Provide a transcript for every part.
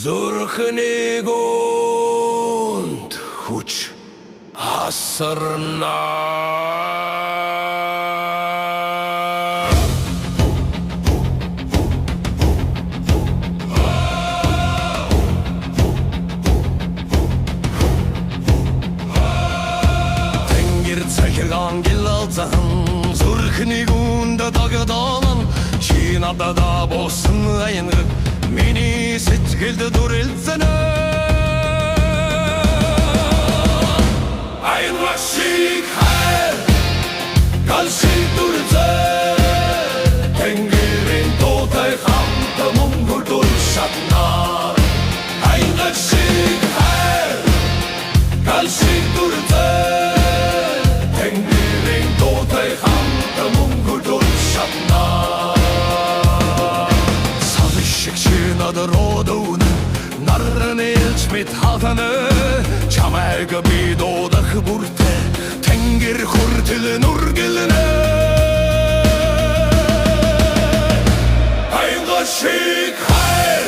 Зүрхний гүнд хүч асарнаа. Тэнгэр цахилгаан гилалзан зүрхний гүнд дагадалан чи надад боссон аянгаг миний сэтгэлд дүрэлцэнэ. Аянга шиг хайр гал шиг дүрзээ тэнгэрийн дуутай хамт мөнгөрдөл шатнаа. Аянга шиг хайр гал шиг дүрзээ тэнгэрийн дуутай хамт мөнгөрдөл шатнаа. Родун нарнэлж мэд хатаны чамайг би дуудах бүртээ тэнгэр хүртэл нүргэлнэ. Аянга шиг хайр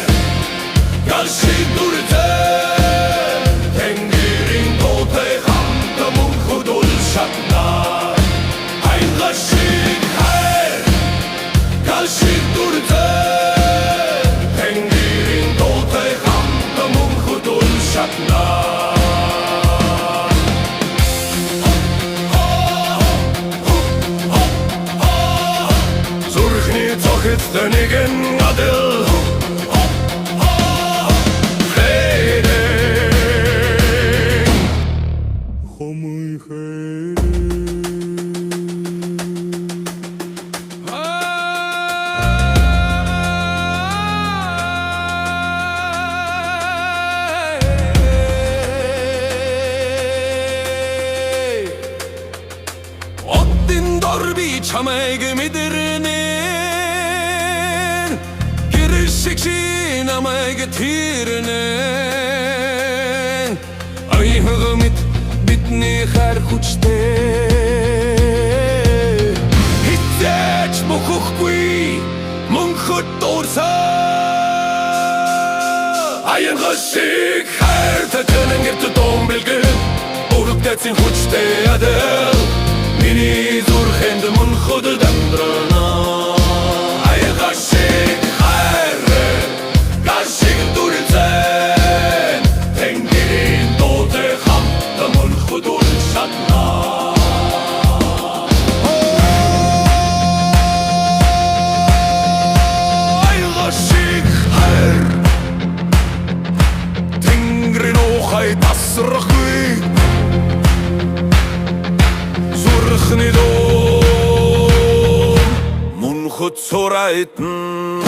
гал шиг дүрзээ тэнгэрийн дуутай хамт мөнхөдөл шатнаа. Аянга шиг хайр гал шиг дүрзээ зүрхний цохид нэгэн адил хэйрэн хомой хэйрэн. Би чамайг мэдэрнэ гэршиг чи намайг тэрнэ. Аянгамит бидний хайр хүчтэй хитэж мөхөхгүй мөнхөд дуурсаа. Аянга шиг хайр тэтгэн том бэлгэн өрөвдөцэн хүчтэй адил миний зүрхэнд мөнхөд дамдрана. Аянга шиг хайр гал шиг дүрзээ тэнгэрийн дуутай хамт мөнхөдөл шатнаа. Аянга шиг хайр тэнгэрийн ухай тасрахгүй зүрхний дуу мөнхөд сурайтан.